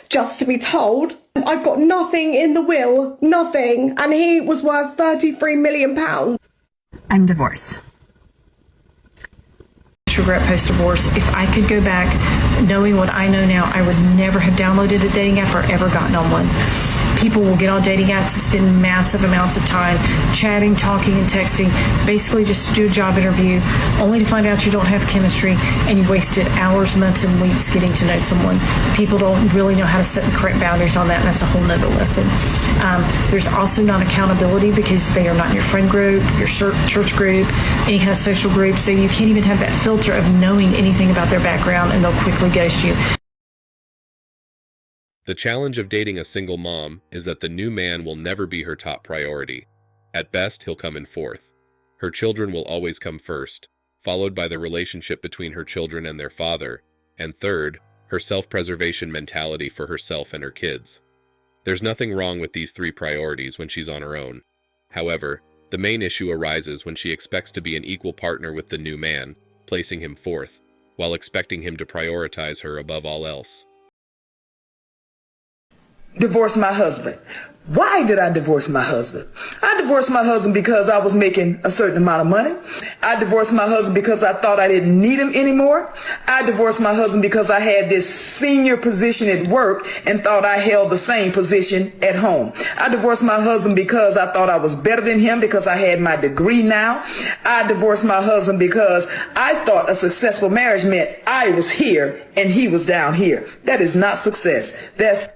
just to be told I've got nothing in the will, nothing, and he was worth £33 million. I'm divorced. Regret post-divorce. If I could go back knowing what I know now, I would never have downloaded a dating app or ever gotten on one. People will get on dating apps and spend massive amounts of time chatting, talking, and texting, basically just to do a job interview, only to find out you don't have chemistry and you wasted hours, months, and weeks getting to know someone. People don't really know how to set the correct boundaries on that, and that's a whole nother lesson. There's also not accountability because they are not in your friend group, your church group, any kind of social group, so you can't even have that filter of knowing anything about their background, and they'll quickly ghost you. The challenge of dating a single mom is that the new man will never be her top priority. At best, he'll come in fourth. Her children will always come first, followed by the relationship between her children and their father, and third, her self-preservation mentality for herself and her kids. There's nothing wrong with these three priorities when she's on her own. However, the main issue arises when she expects to be an equal partner with the new man, placing him fourth, while expecting him to prioritize her above all else. Divorce my husband. Why did I divorce my husband? I divorced my husband because I was making a certain amount of money. I divorced my husband because I thought I didn't need him anymore. I divorced my husband because I had this senior position at work and thought I held the same position at home. I divorced my husband because I thought I was better than him because I had my degree now. I divorced my husband because I thought a successful marriage meant I was here and he was down here. That is not success. That's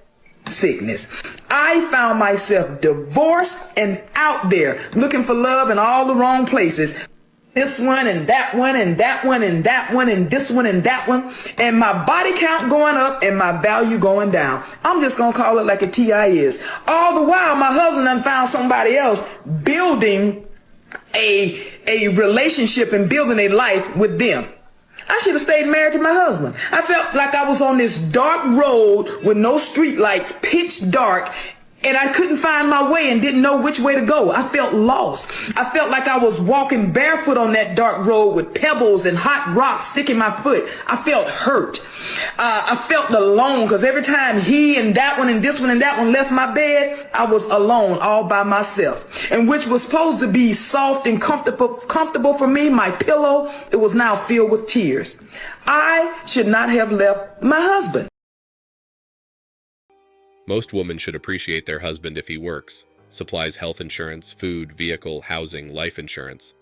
sickness. I found myself divorced and out there looking for love in all the wrong places. This one and that one and that one and that one and this one and that one, and my body count going up and my value going down. I'm just gonna call it like a TI is. All the while my husband done found somebody else building a relationship and building a life with them. I should have stayed married to my husband. I felt like I was on this dark road with no street lights, pitch dark, and I couldn't find my way and didn't know which way to go. I felt lost. I felt like I was walking barefoot on that dark road with pebbles and hot rocks sticking my foot. I felt hurt. I felt alone because every time he and that one and this one and that one left my bed, I was alone all by myself. And which was supposed to be soft and comfortable for me, my pillow, it was now filled with tears. I should not have left my husband. Most women should appreciate their husband if he works, supplies health insurance, food, vehicle, housing, life insurance.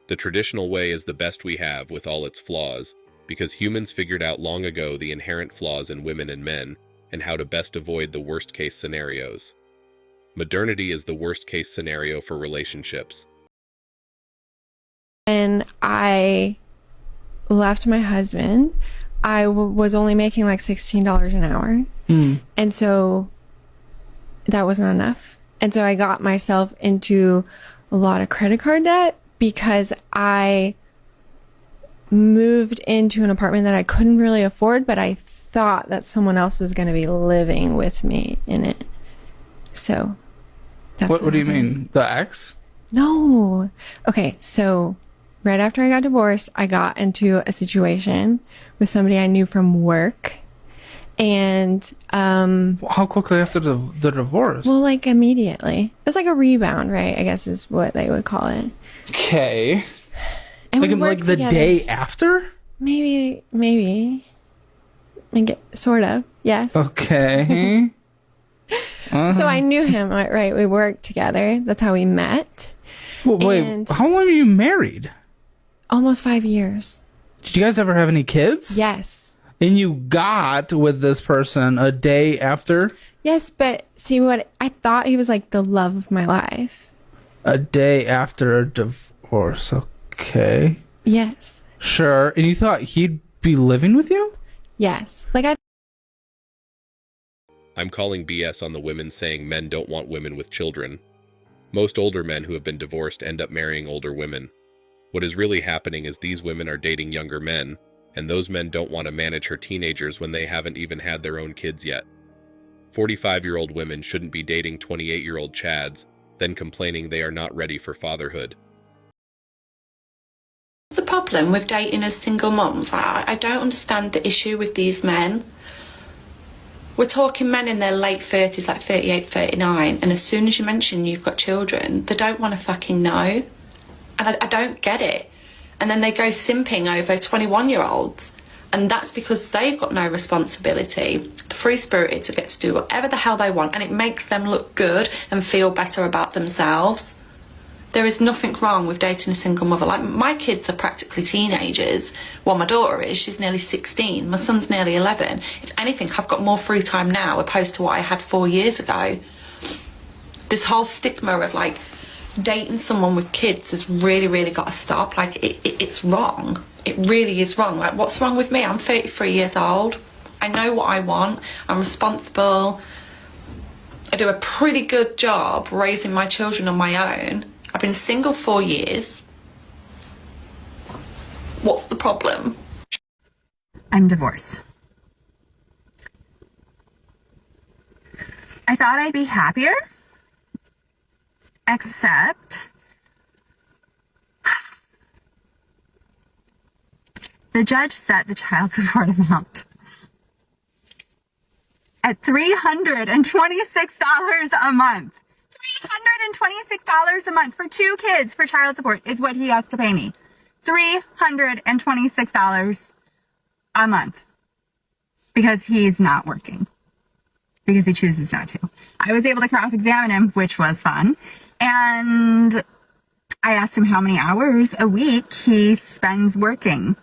The traditional way is the best we have with all its flaws, because humans figured out long ago the inherent flaws in women and men and how to best avoid the worst-case scenarios. Modernity is the worst-case scenario for relationships. When I left my husband, I was only making like $16 an hour. And so that wasn't enough. And so I got myself into a lot of credit card debt because I moved into an apartment that I couldn't really afford, but I thought that someone else was going to be living with me in it. So that's what do you mean? The ex? No. Okay, so right after I got divorced, I got into a situation with somebody I knew from work. And how quickly after the divorce? Well, like immediately. It was like a rebound, right? I guess is what they would call it. Okay. And like, we worked like the together. day after? Maybe. Sort of, yes. Okay. So I knew him, right? We worked together. That's how we met. Well, wait, how long were you married? Almost 5 years. Did you guys ever have any kids? Yes. And you got with this person a day after? Yes, but see what I thought he was like the love of my life. A day after a divorce. Okay. Yes. Sure. And you thought he'd be living with you? Yes. I'm calling BS on the women saying men don't want women with children. Most older men who have been divorced end up marrying older women. What is really happening is these women are dating younger men, and those men don't want to manage her teenagers when they haven't even had their own kids yet. 45-year-old women shouldn't be dating 28-year-old chads, then complaining they are not ready for fatherhood. The problem with dating as single moms, I don't understand the issue with these men. We're talking men in their late 30s, like 38, 39, and as soon as you mention you've got children, they don't want to fucking know. And I don't get it. And then they go simping over 21-year-olds. And that's because they've got no responsibility. The free-spirited to get to do whatever the hell they want, and it makes them look good and feel better about themselves. There is nothing wrong with dating a single mother. Like, my kids are practically teenagers. Well, my daughter is. She's nearly 16. My son's nearly 11. If anything, I've got more free time now opposed to what I had 4 years ago. This whole stigma of, like, dating someone with kids has really, really got to stop. Like, it's wrong. It really is wrong. Like, what's wrong with me? I'm 33 years old. I know what I want. I'm responsible. I do a pretty good job raising my children on my own. I've been single 4 years. What's the problem? I'm divorced. I thought I'd be happier, except the judge set the child support amount at $326 a month. $326 a month for 2 kids for child support is what he has to pay me. $326 a month. Because he's not working. Because he chooses not to. I was able to cross-examine him, which was fun. And I asked him how many hours a week he spends working.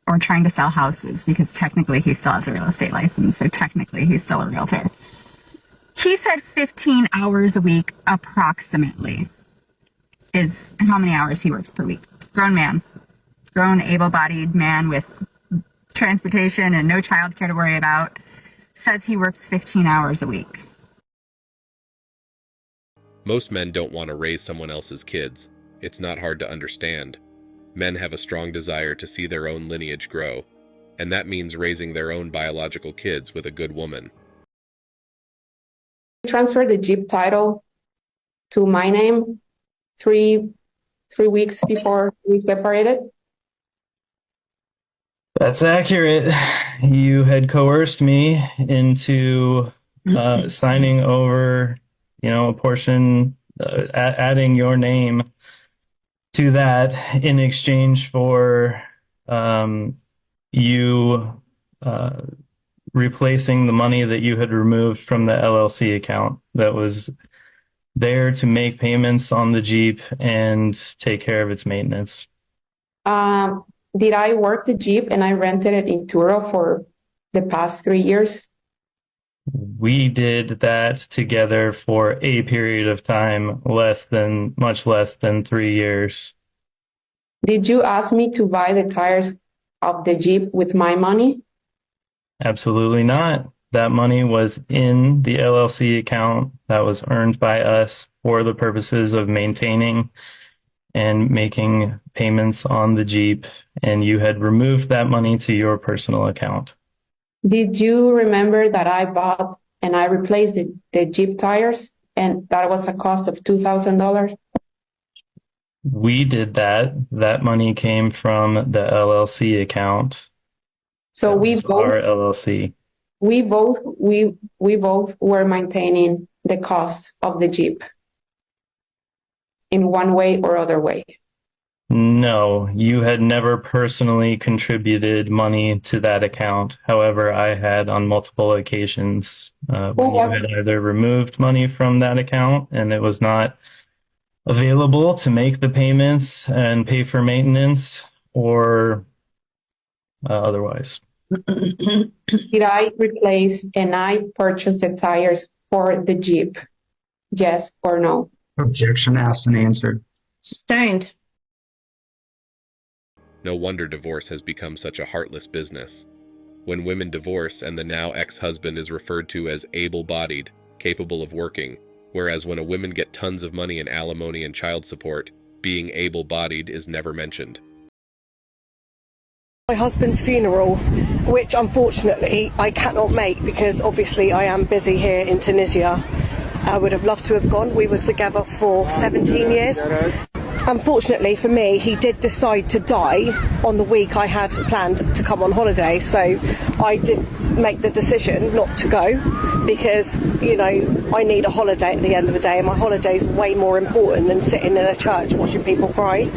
Or trying to sell houses, because technically he still has a real estate license, so technically he's still a realtor. He said 15 hours a week, approximately, is how many hours he works per week. Grown man. Grown, able-bodied man with transportation and no childcare to worry about. Says he works 15 hours a week. Most men don't want to raise someone else's kids. It's not hard to understand. Men have a strong desire to see their own lineage grow, and that means raising their own biological kids with a good woman. Transferred the Jeep title to my name three weeks before we separated. That's accurate. You had coerced me into signing over, a portion, adding your name to that in exchange for you replacing the money that you had removed from the LLC account that was there to make payments on the Jeep and take care of its maintenance. Did I work the Jeep and I rented it in Turo for the past 3 years? We did that together for a period of time, much less than 3 years. Did you ask me to buy the tires of the Jeep with my money? Absolutely not. That money was in the LLC account that was earned by us for the purposes of maintaining and making payments on the Jeep, and you had removed that money to your personal account. Did you remember that I bought and I replaced the Jeep tires, and that was a cost of $2,000? We did that. That money came from the LLC account. So we both, our LLC. We both were maintaining the cost of the Jeep in one way or other way. No, you had never personally contributed money to that account. However, I had on multiple occasions when you had either removed money from that account and it was not available to make the payments and pay for maintenance, or otherwise. Did I replace and I purchased the tires for the Jeep? Yes or no? Objection asked and answered. Sustained. No wonder divorce has become such a heartless business. When women divorce and the now ex-husband is referred to as able-bodied, capable of working, whereas when a woman gets tons of money in alimony and child support, being able-bodied is never mentioned. My husband's funeral, which unfortunately I cannot make because obviously I am busy here in Tunisia. I would have loved to have gone. We were together for 17 years. Unfortunately for me, he did decide to die on the week I had planned to come on holiday, so I did make the decision not to go because, you know, I need a holiday at the end of the day, and my holiday is way more important than sitting in a church watching people cry.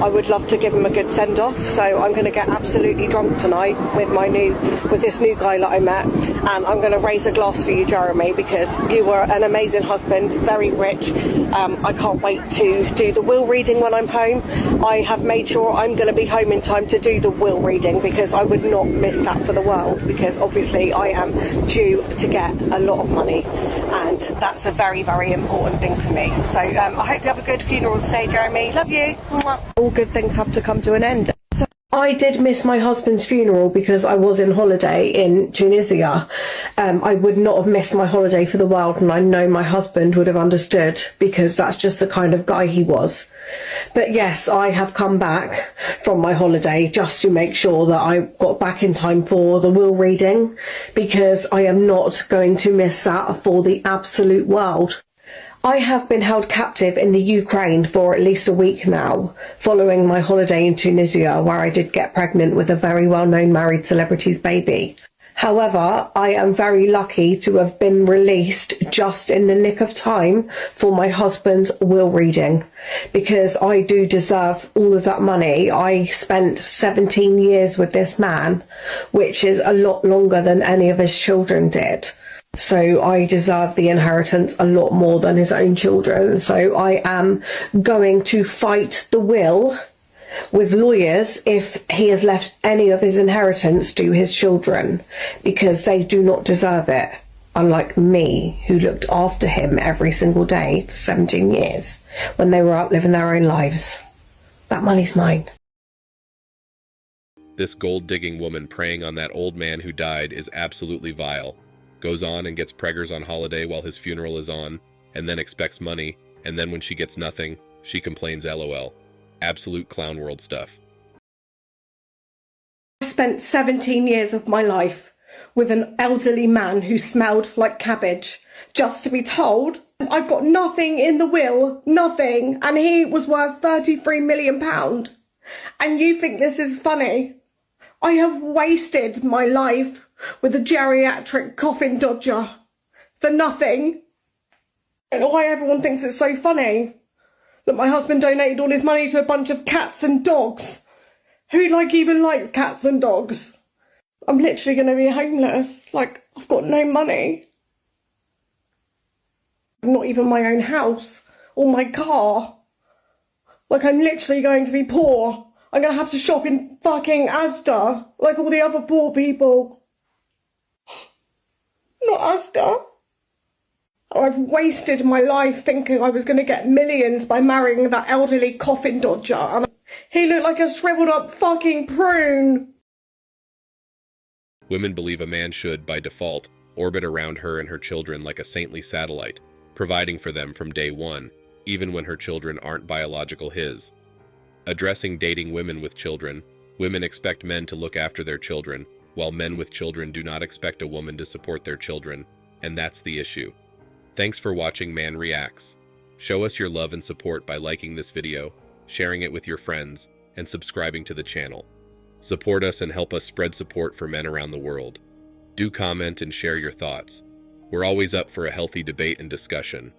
I would love to give him a good send-off, so I'm going to get absolutely drunk tonight with this new guy that I met, and I'm going to raise a glass for you, Jeremy, because you were an amazing husband, very rich. I can't wait to do the will reading when I'm home. I have made sure I'm going to be home in time to do the will reading because I would not miss that for the world, because obviously I am due to get a lot of money, and that's a very, very important thing to me. So I hope you have a good funeral today, Jeremy. Love you. Mwah. All good things have to come to an end. So I did miss my husband's funeral because I was in holiday in Tunisia. I would not have missed my holiday for the world, and I know my husband would have understood because that's just the kind of guy he was. But yes, I have come back from my holiday just to make sure that I got back in time for the will reading, because I am not going to miss that for the absolute world. I have been held captive in the Ukraine for at least a week now, following my holiday in Tunisia, where I did get pregnant with a very well-known married celebrity's baby. However, I am very lucky to have been released just in the nick of time for my husband's will reading, because I do deserve all of that money. I spent 17 years with this man, which is a lot longer than any of his children did. So I deserve the inheritance a lot more than his own children. So I am going to fight the will with lawyers if he has left any of his inheritance to his children, because they do not deserve it, unlike me, who looked after him every single day for 17 years when they were out living their own lives. That money's mine. This gold-digging woman preying on that old man who died is absolutely vile. Goes on and gets preggers on holiday while his funeral is on, and then expects money, and then when she gets nothing, she complains LOL. Absolute clown world stuff. I spent 17 years of my life with an elderly man who smelled like cabbage, just to be told I've got nothing in the will, nothing, and he was worth £33 million. And you think this is funny? I have wasted my life with a geriatric coffin dodger for nothing. And why everyone thinks it's so funny that my husband donated all his money to a bunch of cats and dogs. Who even likes cats and dogs? I'm literally going to be homeless. Like, I've got no money. Not even my own house or my car. Like, I'm literally going to be poor. I'm going to have to shop in fucking Asda, like all the other poor people. Not Asda. I've wasted my life thinking I was going to get millions by marrying that elderly coffin dodger. And he looked like a shriveled up fucking prune. Women believe a man should, by default, orbit around her and her children like a saintly satellite, providing for them from day one, even when her children aren't biological his. Addressing dating women with children, women expect men to look after their children, while men with children do not expect a woman to support their children, and that's the issue. Thanks for watching Man Reacts. Show us your love and support by liking this video, sharing it with your friends, and subscribing to the channel. Support us and help us spread support for men around the world. Do comment and share your thoughts. We're always up for a healthy debate and discussion.